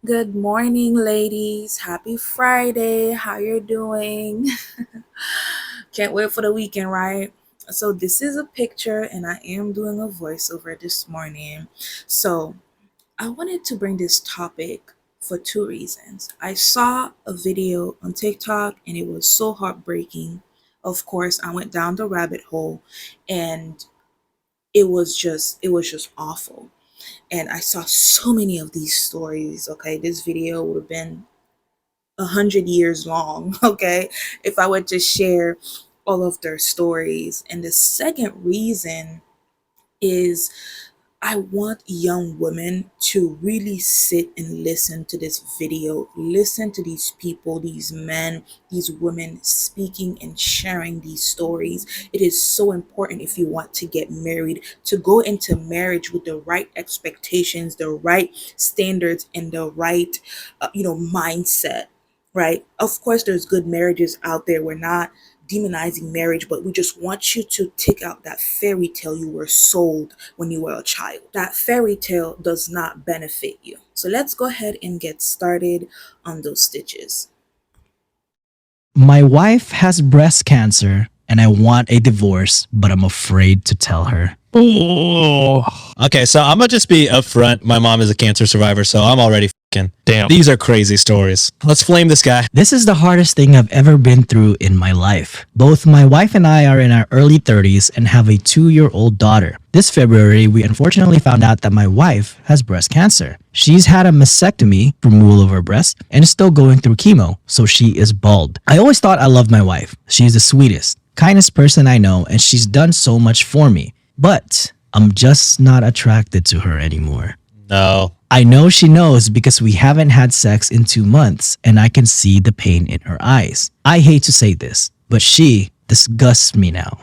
Good morning, ladies. Happy Friday. How you're doing? Can't wait for the weekend, right? So this is a picture and I am doing a voiceover this morning. So I wanted to bring this topic for two reasons. I saw a video on TikTok and it was so heartbreaking. Of course, I went down the rabbit hole and it was just awful. And I saw so many of these stories. Okay, this video would have been 100 years long, okay, if I were to share all of their stories. And the second reason is I want young women to really sit and listen to this video, listen to these people, these men, these women speaking and sharing these stories. It is so important if you want to get married to go into marriage with the right expectations, the right standards, and the right, mindset, right? Of course, there's good marriages out there. We're not demonizing marriage, but we just want you to take out that fairy tale you were sold when you were a child. That fairy tale does not benefit you. So let's go ahead and get started on those stitches. My wife has breast cancer and I want a divorce, but I'm afraid to tell her. Oh, Okay, so I'm gonna just be upfront. My mom is a cancer survivor, so I'm already fucking. damn. These are crazy stories. Let's flame this guy. This is the hardest thing I've ever been through in my life. Both my wife and I are in our early 30s and have a 2-year-old daughter. This February, we unfortunately found out that my wife has breast cancer. She's had a mastectomy, removal of her breast, and is still going through chemo, so she is bald. I always thought I loved my wife. She's the sweetest, kindest person I know, and she's done so much for me. But I'm just not attracted to her anymore. No. I know she knows because we haven't had sex in 2 months and I can see the pain in her eyes. I hate to say this, but she disgusts me now.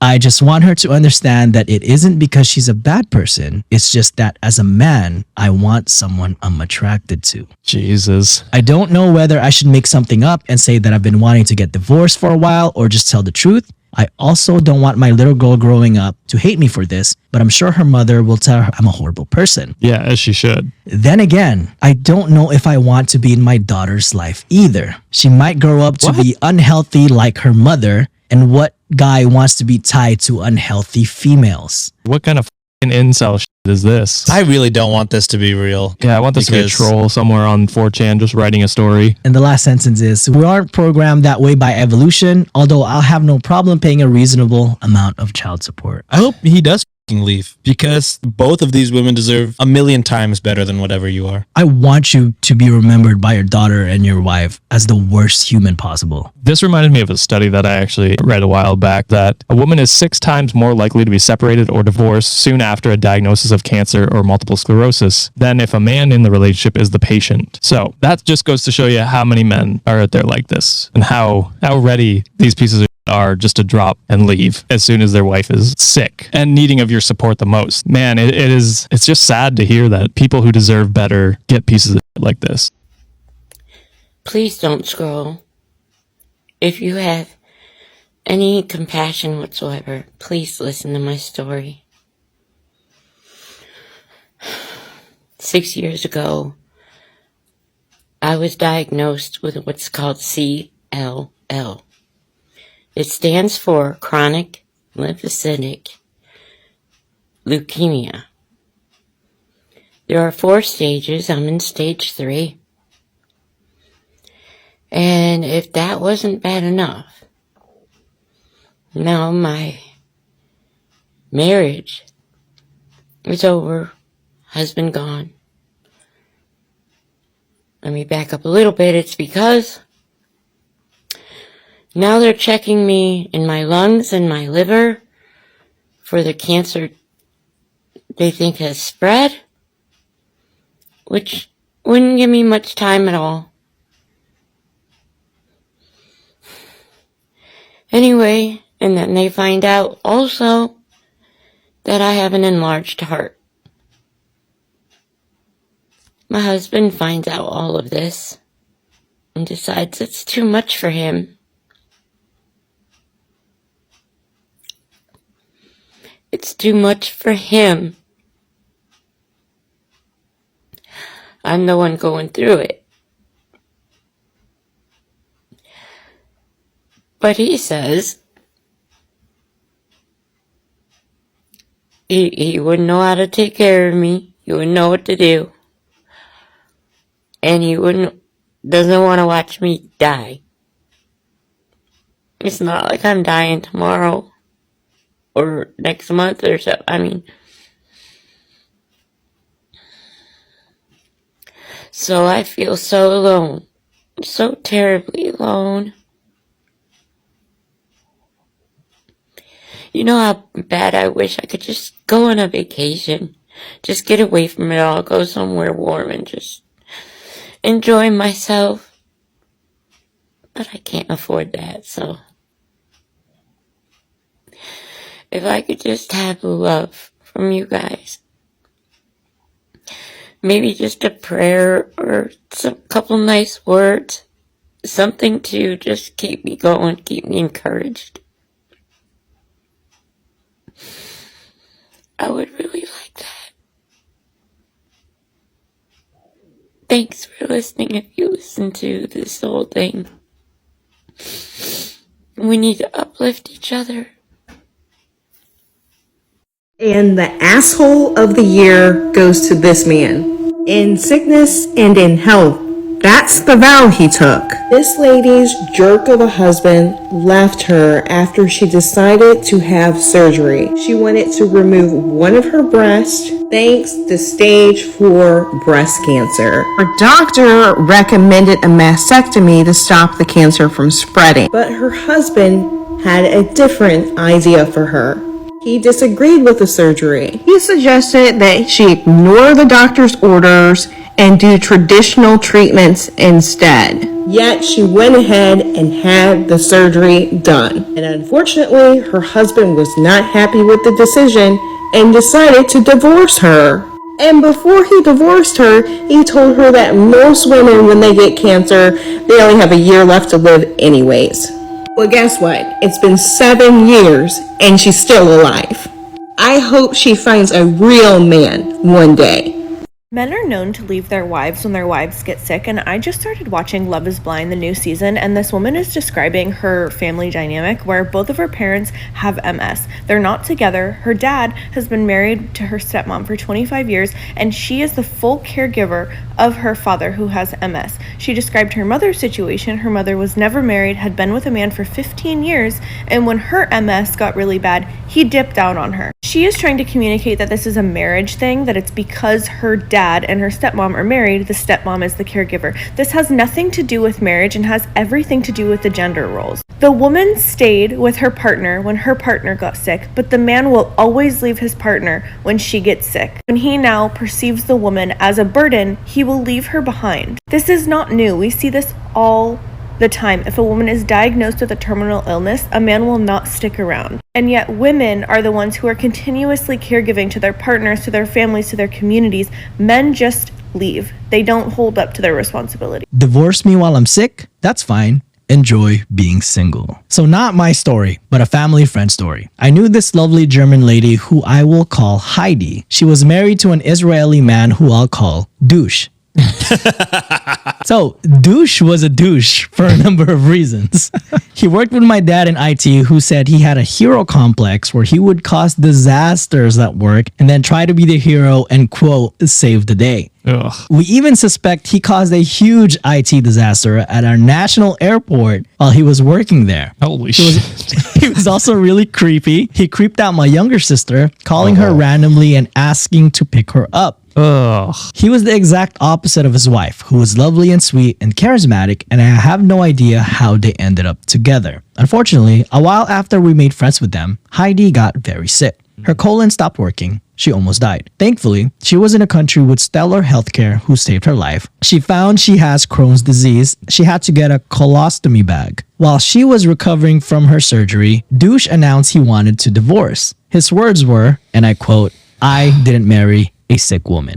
I just want her to understand that it isn't because she's a bad person. It's just that as a man, I want someone I'm attracted to. Jesus. I don't know whether I should make something up and say that I've been wanting to get divorced for a while or just tell the truth. I also don't want my little girl growing up to hate me for this, but I'm sure her mother will tell her I'm a horrible person. Yeah, as she should. Then again, I don't know if I want to be in my daughter's life either. She might grow up to be unhealthy like her mother, and what guy wants to be tied to unhealthy females? What kind of fucking incel shit is this? I really don't want this to be real. Yeah, I want this to be a because- troll somewhere on 4chan just writing a story. And the last sentence is, we aren't programmed that way by evolution, although I'll have no problem paying a reasonable amount of child support. I hope he does fucking leave, because both of these women deserve a million times better than whatever you are. I want you to be remembered by your daughter and your wife as the worst human possible. This reminded me of a study that I actually read a while back that a woman is 6 times more likely to be separated or divorced soon after a diagnosis of cancer or multiple sclerosis than if a man in the relationship is the patient. So that just goes to show you how many men are out there like this and how ready these pieces of are just to drop and leave as soon as their wife is sick and needing of your support the most. Man, it's just sad to hear that people who deserve better get pieces of like this. Please don't scroll. If you have any compassion whatsoever, please listen to my story. 6 years ago, I was diagnosed with what's called CLL. It stands for chronic lymphocytic leukemia. There are 4 stages. I'm in stage 3. And if that wasn't bad enough, now my marriage is over, husband gone. Let me back up a little bit. It's because now they're checking me in my lungs and my liver for the cancer they think has spread, which wouldn't give me much time at all. Anyway, and then they find out also that I have an enlarged heart. My husband finds out all of this and decides it's too much for him. It's too much for him. I'm the one going through it. But he says he wouldn't know how to take care of me. He wouldn't know what to do. And he doesn't want to watch me die. It's not like I'm dying tomorrow or next month or so. I mean, so I feel so alone. So terribly alone. You know how bad I wish I could just go on a vacation. Just get away from it all. Go somewhere warm and just enjoy myself. But I can't afford that, so. If I could just have love from you guys. Maybe just a prayer or some couple nice words. Something to just keep me going, keep me encouraged. I would really like that. Thanks for listening if you listen to this whole thing. We need to uplift each other. And the asshole of the year goes to this man. In sickness and in health, that's the vow he took. This lady's jerk of a husband left her after she decided to have surgery. She wanted to remove one of her breasts thanks to stage 4 breast cancer. Her doctor recommended a mastectomy to stop the cancer from spreading, but her husband had a different idea for her. He disagreed with the surgery. He suggested that she ignore the doctor's orders and do traditional treatments instead. Yet she went ahead and had the surgery done. And unfortunately, her husband was not happy with the decision and decided to divorce her. And before he divorced her, he told her that most women, when they get cancer, they only have a year left to live anyways. Well, guess what? It's been 7 years and she's still alive. I hope she finds a real man one day. Men are known to leave their wives when their wives get sick, and I just started watching Love is Blind, the new season, and this woman is describing her family dynamic where both of her parents have MS. They're not together. Her dad has been married to her stepmom for 25 years, and she is the full caregiver of her father who has MS. She described her mother's situation. Her mother was never married, had been with a man for 15 years, and when her MS got really bad, he dipped out on her. She is trying to communicate that this is a marriage thing, that it's because her dad and her stepmom are married, the stepmom is the caregiver. This has nothing to do with marriage and has everything to do with the gender roles. The woman stayed with her partner when her partner got sick, but the man will always leave his partner when she gets sick. When he now perceives the woman as a burden, he will leave her behind. This is not new. We see this all the time. If a woman is diagnosed with a terminal illness, a man will not stick around. And yet women are the ones who are continuously caregiving to their partners, to their families, to their communities. Men just leave. They don't hold up to their responsibility. Divorce me while I'm sick? That's fine. Enjoy being single. So not my story, but a family friend story. I knew this lovely German lady who I will call Heidi. She was married to an Israeli man who I'll call Douche. So, douche was a douche for a number of reasons. He worked with my dad in IT, who said he had a hero complex where he would cause disasters at work and then try to be the hero and, quote, save the day. Ugh. We even suspect he caused a huge IT disaster at our national airport while he was working there. Holy shit. He was also really creepy. He creeped out my younger sister, calling her randomly and asking to pick her up. Ugh. He was the exact opposite of his wife, who was lovely and sweet and charismatic, and I have no idea how they ended up together. Unfortunately, a while after we made friends with them, Heidi got very sick. Her colon stopped working. She almost died. Thankfully, she was in a country with stellar healthcare who saved her life. She found she has Crohn's disease. She had to get a colostomy bag. While she was recovering from her surgery, Douche announced he wanted to divorce. His words were, and I quote, "I didn't marry a sick woman."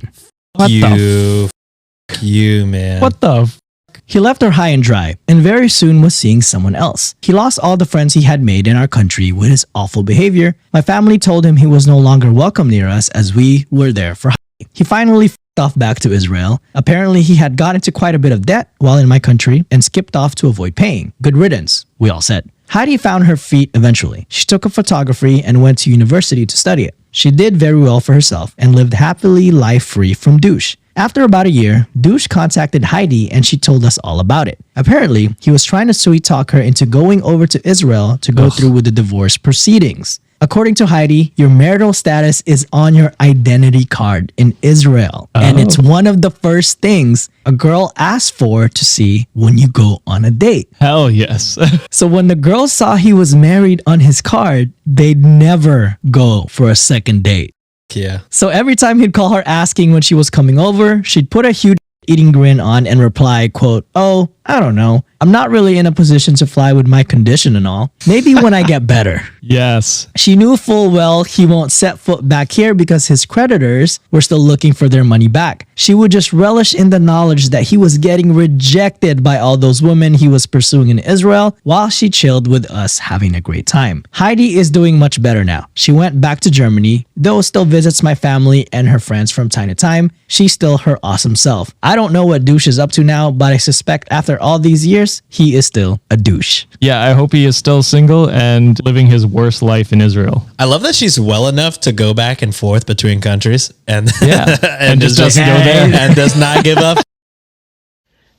What You, man. What the f-? He left her high and dry, and very soon was seeing someone else. He lost all the friends he had made in our country with his awful behavior. My family told him he was no longer welcome near us as we were there for Heidi. He finally skipped off back to Israel. Apparently, he had got into quite a bit of debt while in my country and skipped off to avoid paying. Good riddance, we all said. Heidi found her feet eventually. She took up photography and went to university to study it. She did very well for herself and lived happily life free from douche. After about a year, Douche contacted Heidi and she told us all about it. Apparently, he was trying to sweet talk her into going over to Israel to go through with the divorce proceedings. According to Heidi, your marital status is on your identity card in Israel. And it's one of the first things a girl asks for to see when you go on a date. Hell yes. So when the girls saw he was married on his card, they'd never go for a second date. Yeah. So every time he'd call her asking when she was coming over, she'd put a huge eating grin on and reply, quote, "Oh, I don't know. I'm not really in a position to fly with my condition and all. Maybe when I get better." Yes. She knew full well he won't set foot back here because his creditors were still looking for their money back. She would just relish in the knowledge that he was getting rejected by all those women he was pursuing in Israel while she chilled with us having a great time. Heidi is doing much better now. She went back to Germany, though still visits my family and her friends from time to time. She's still her awesome self. I don't know what Douche is up to now, but I suspect after all these years, he is still a douche. Yeah, I hope he is still single and living his worst life in Israel. I love that she's well enough to go back and forth between countries and Yeah. And just doesn't go there. and does not give up.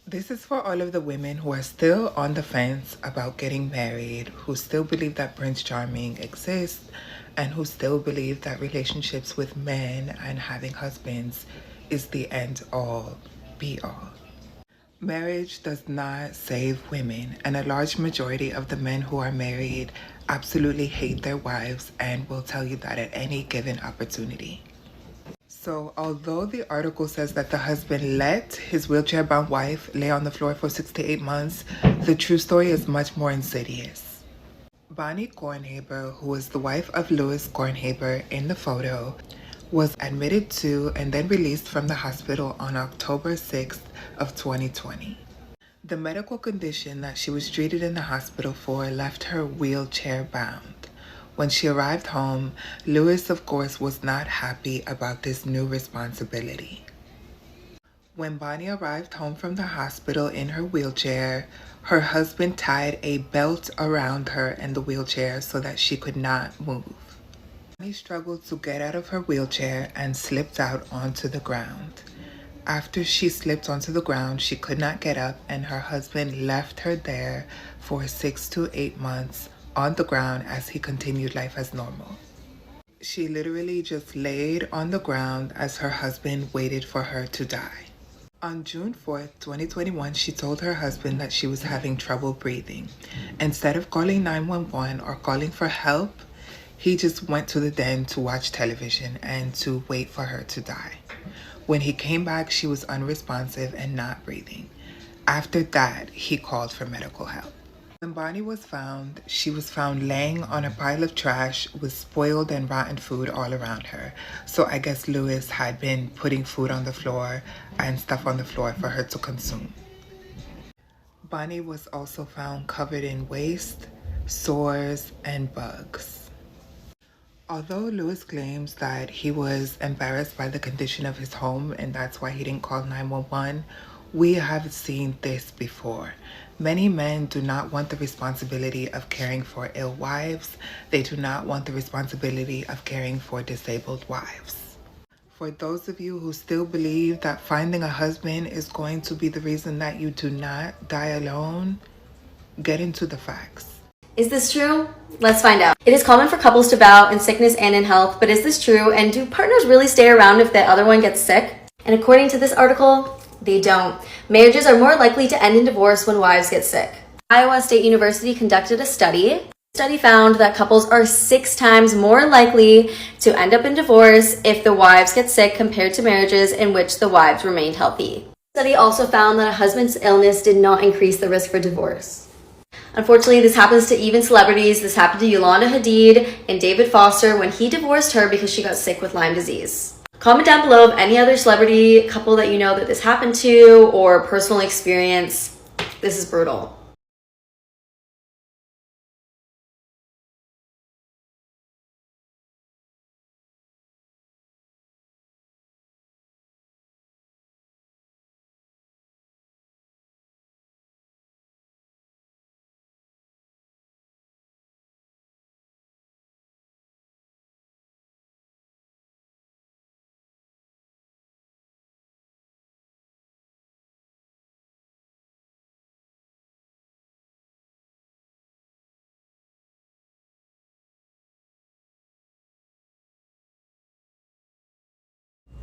This is for all of the women who are still on the fence about getting married, who still believe that Prince Charming exists, and who still believe that relationships with men and having husbands is the end all, be all. Marriage does not save women, and a large majority of the men who are married absolutely hate their wives and will tell you that at any given opportunity. So, although the article says that the husband let his wheelchair-bound wife lay on the floor for 6 to 8 months, the true story is much more insidious. Bonnie Gabor, who was the wife of Louis Gabor in the photo, was admitted to and then released from the hospital on October 6th of 2020. The medical condition that she was treated in the hospital for left her wheelchair bound. When she arrived home, Louis, of course, was not happy about this new responsibility. When Bonnie arrived home from the hospital in her wheelchair, her husband tied a belt around her and the wheelchair so that she could not move. Bonnie struggled to get out of her wheelchair and slipped out onto the ground. After she slipped onto the ground, she could not get up, and her husband left her there for 6 to 8 months on the ground as he continued life as normal. She literally just laid on the ground as her husband waited for her to die. On June 4th, 2021, she told her husband that she was having trouble breathing. Instead of calling 911 or calling for help, he just went to the den to watch television and to wait for her to die. When he came back, she was unresponsive and not breathing. After that, he called for medical help. When Bonnie was found, she was found laying on a pile of trash with spoiled and rotten food all around her. So I guess Louis had been putting food on the floor and stuff on the floor for her to consume. Bonnie was also found covered in waste, sores, and bugs. Although Louis claims that he was embarrassed by the condition of his home and that's why he didn't call 911, we have seen this before. Many men do not want the responsibility of caring for ill wives. They do not want the responsibility of caring for disabled wives. For those of you who still believe that finding a husband is going to be the reason that you do not die alone, get into the facts. Is this true? Let's find out. It is common for couples to vow in sickness and in health, but is this true? And do partners really stay around if the other one gets sick? And according to this article, they don't. Marriages are more likely to end in divorce when wives get sick. Iowa State University conducted a study. The study found that couples are 6 times more likely to end up in divorce if the wives get sick compared to marriages in which the wives remained healthy. The study also found that a husband's illness did not increase the risk for divorce. Unfortunately, this happens to even celebrities. This happened to Yolanda Hadid and David Foster when he divorced her because she got sick with Lyme disease. Comment down below of any other celebrity couple that you know that this happened to or personal experience. This is brutal.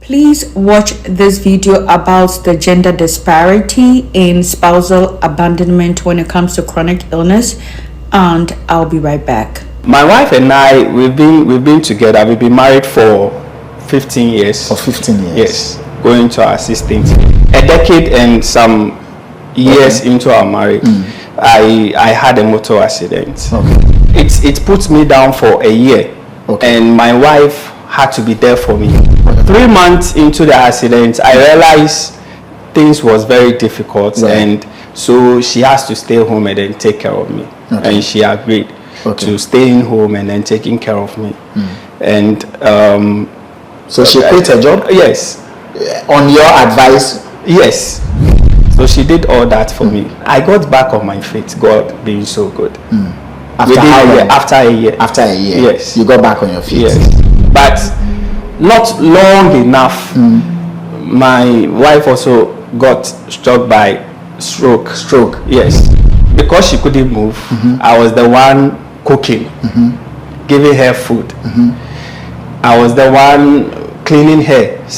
Please watch this video about the gender disparity in spousal abandonment when it comes to chronic illness, and I'll be right back. My wife and I, we've been together. We've been married for 15 years. For 15 years. Yes, going to our 16th. A decade and some years into our marriage, I had a motor accident. It put me down for a year, and my wife had to be there for me. 3 months into the accident, I realized things was very difficult, and so she has to stay home and then take care of me. And she agreed to staying home and then taking care of me. And so she quit her job? Yes. On your advice? Yes. So she did all that for me. I got back on my feet, God being so good. After how long? After a year. After a year? Yes. You got back on your feet? Yes. But not long enough. My wife also got struck by stroke. Yes. Because she couldn't move, I was the one cooking, giving her food. I was the one cleaning her.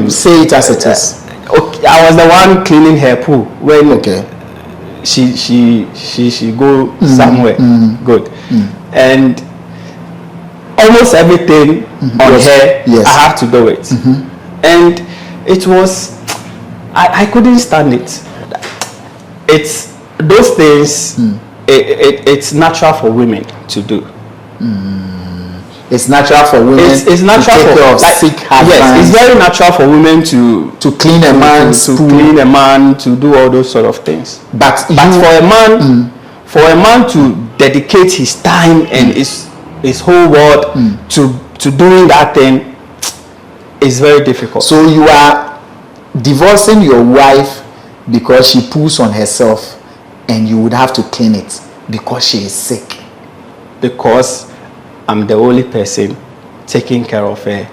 Say it as it is. Okay, I was the one cleaning her pool when she go somewhere good, and almost everything on her, I have to do it. And it was, I couldn't stand it. It's those things, it's natural for women to do. It's natural for women it's natural to take care of sick husbands. Yes, it's very natural for women to clean a man's to clean a man, to do all those sort of things. But for a man to dedicate his time and his whole world to doing that thing is very difficult. So you are divorcing your wife because she pulls on herself, and you would have to clean it because she is sick. Because I'm the only person taking care of her,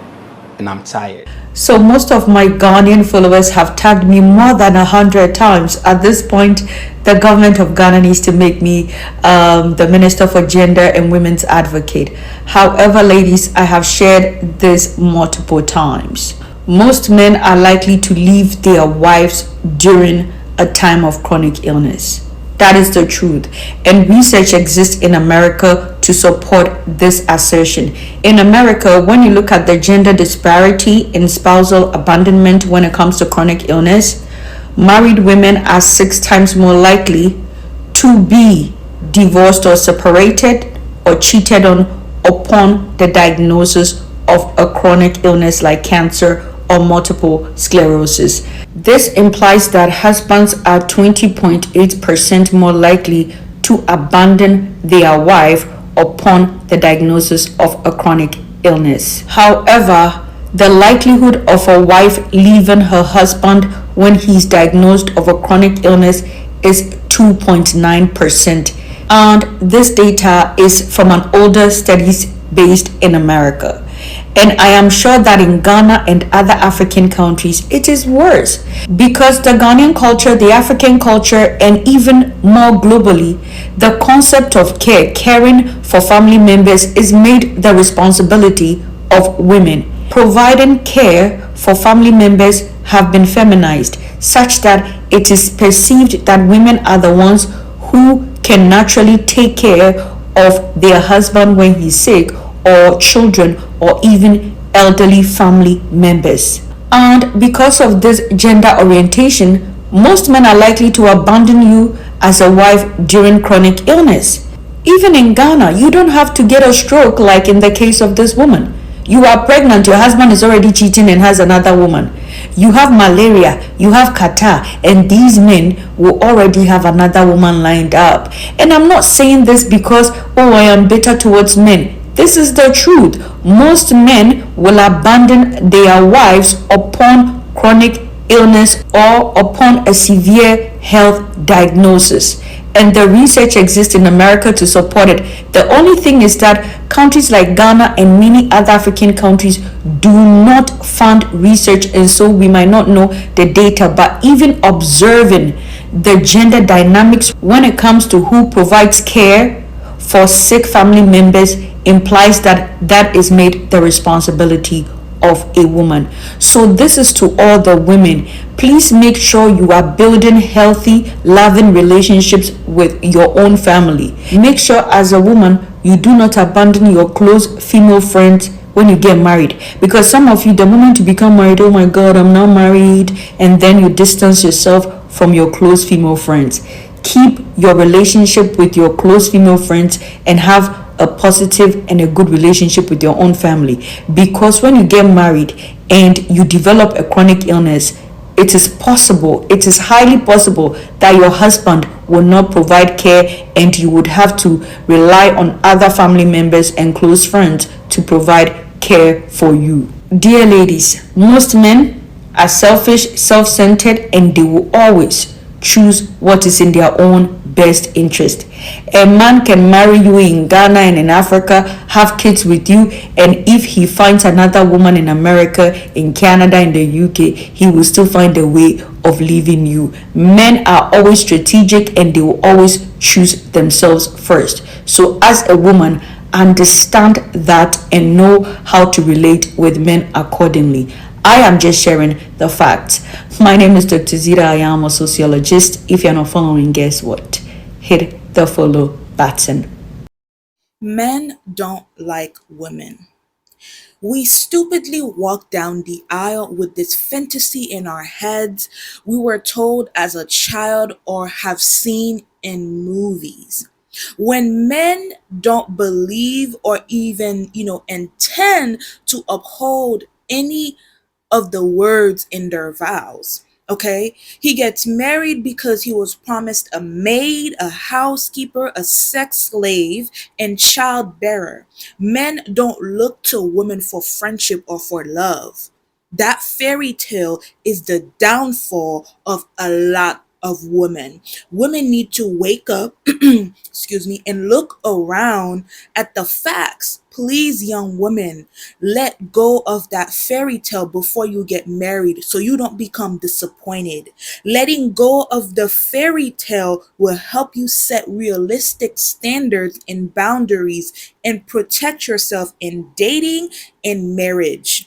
and I'm tired. So most of my Ghanaian followers have tagged me more than 100 times. At this point, the government of Ghana needs to make me the Minister for Gender and Women's Advocate. However, ladies, I have shared this multiple times. Most men are likely to leave their wives during a time of chronic illness. That is the truth. And research exists in America to support this assertion. In America, when you look at the gender disparity in spousal abandonment when it comes to chronic illness, married women are 6 times more likely to be divorced or separated or cheated on upon the diagnosis of a chronic illness like cancer or multiple sclerosis. This implies that husbands are 20.8% more likely to abandon their wife upon the diagnosis of a chronic illness. However, the likelihood of a wife leaving her husband when he's diagnosed of a chronic illness is 2.9%. And this data is from an older studies based in America. And I am sure that in Ghana and other African countries, it is worse because the Ghanaian culture, the African culture, and even more globally, the concept of caring for family members is made the responsibility of women. Providing care for family members have been feminized such that it is perceived that women are the ones who can naturally take care of their husband when he's sick, or children, or even elderly family members. And because of this gender orientation, most men are likely to abandon you as a wife during chronic illness. Even in Ghana, you don't have to get a stroke like in the case of this woman. You are pregnant, your husband is already cheating and has another woman. You have malaria, you have catarrh, and these men will already have another woman lined up. And I'm not saying this because, I am bitter towards men. This is the truth. Most men will abandon their wives upon chronic illness or upon a severe health diagnosis. And the research exists in America to support it. The only thing is that countries like Ghana and many other African countries do not fund research, and so we might not know the data. But even observing the gender dynamics when it comes to who provides care for sick family members implies that that is made the responsibility of a woman. So this is to all the women. Please make sure you are building healthy, loving relationships with your own family. Make sure as a woman you do not abandon your close female friends when you get married, because some of you, the moment you become married, oh my god, I'm now married, and then you distance yourself from your close female friends. Keep your relationship with your close female friends and have a positive and a good relationship with your own family, because when you get married and you develop a chronic illness, it is possible, it is highly possible that your husband will not provide care and you would have to rely on other family members and close friends to provide care for you. Dear ladies, most men are selfish, self-centered, and they will always choose what is in their own best interest. A man can marry you in Ghana and in Africa, have kids with you, and if he finds another woman in America, in Canada, in the UK, he will still find a way of leaving you. Men are always strategic and they will always choose themselves first. So as a woman, understand that and know how to relate with men accordingly. I am just sharing the facts. My name is Dr. Zita. I am a sociologist. If you're not following, guess what? Hit the follow button. Men don't like women. We stupidly walk down the aisle with this fantasy in our heads we were told as a child or have seen in movies. When men don't believe or even, intend to uphold any of the words in their vows. Okay, he gets married because he was promised a maid, a housekeeper, a sex slave, and childbearer. Men don't look to women for friendship or for love. That fairy tale is the downfall of a lot of women. Women need to wake up, excuse me, and look around at the facts. Please, young women, let go of that fairy tale before you get married so you don't become disappointed. Letting go of the fairy tale will help you set realistic standards and boundaries and protect yourself in dating and marriage.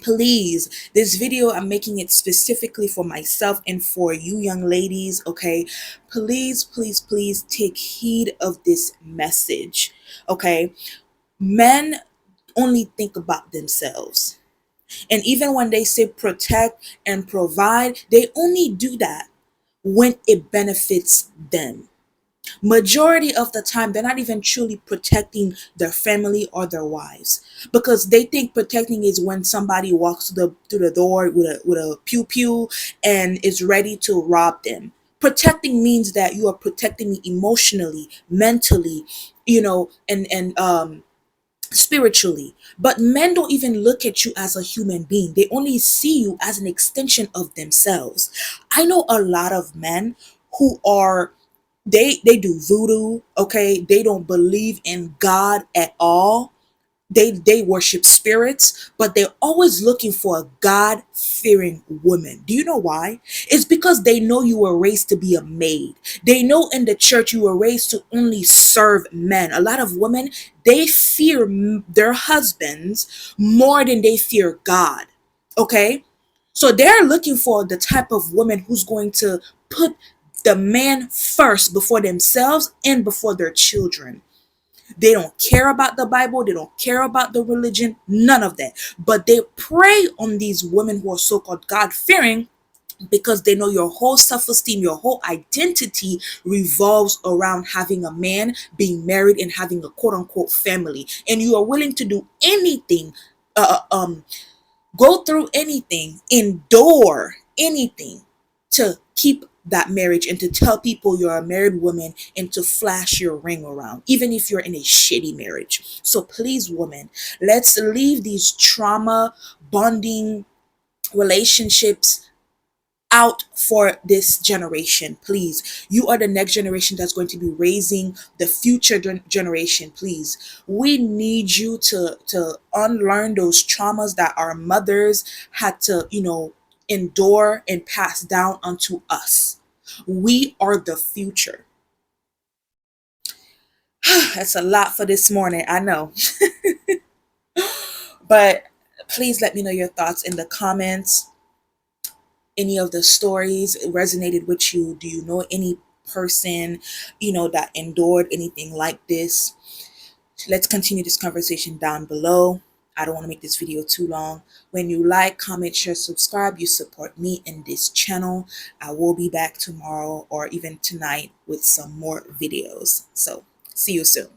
Please, this video, I'm making it specifically for myself and for you young ladies, okay? Please, please, please take heed of this message, okay? Men only think about themselves. And even when they say protect and provide, they only do that when it benefits them. Majority of the time, they're not even truly protecting their family or their wives, because they think protecting is when somebody walks through the door with a pew pew and is ready to rob them. Protecting means that you are protecting me emotionally, mentally, and spiritually. But men don't even look at you as a human being. They only see you as an extension of themselves. I know a lot of men who are, they do voodoo, okay? They don't believe in God at all. They worship spirits, but they're always looking for a God-fearing woman. Do you know why? It's because they know you were raised to be a maid. They know in the church you were raised to only serve men. A lot of women, they fear their husbands more than they fear God. Okay? So they're looking for the type of woman who's going to put the man first before themselves and before their children. They don't care about the Bible. They don't care about the religion. None of that. But they prey on these women who are so-called God-fearing because they know your whole self-esteem, your whole identity revolves around having a man, being married, and having a quote-unquote family. And you are willing to do anything, go through anything, endure anything to keep that marriage and to tell people you're a married woman and to flash your ring around, even if you're in a shitty marriage. So please, women, let's leave these trauma bonding relationships out for this generation. Please, you are the next generation that's going to be raising the future generation. Please, we need you to unlearn those traumas that our mothers had to endure and pass down onto us. We are the future. That's a lot for this morning, I know. But please let me know your thoughts in the comments. Any of the stories resonated with you? Do you know any person, that endured anything like this? Let's continue this conversation down below. I don't want to make this video too long. When you like, comment, share, subscribe, you support me in this channel. I will be back tomorrow or even tonight with some more videos. So see you soon.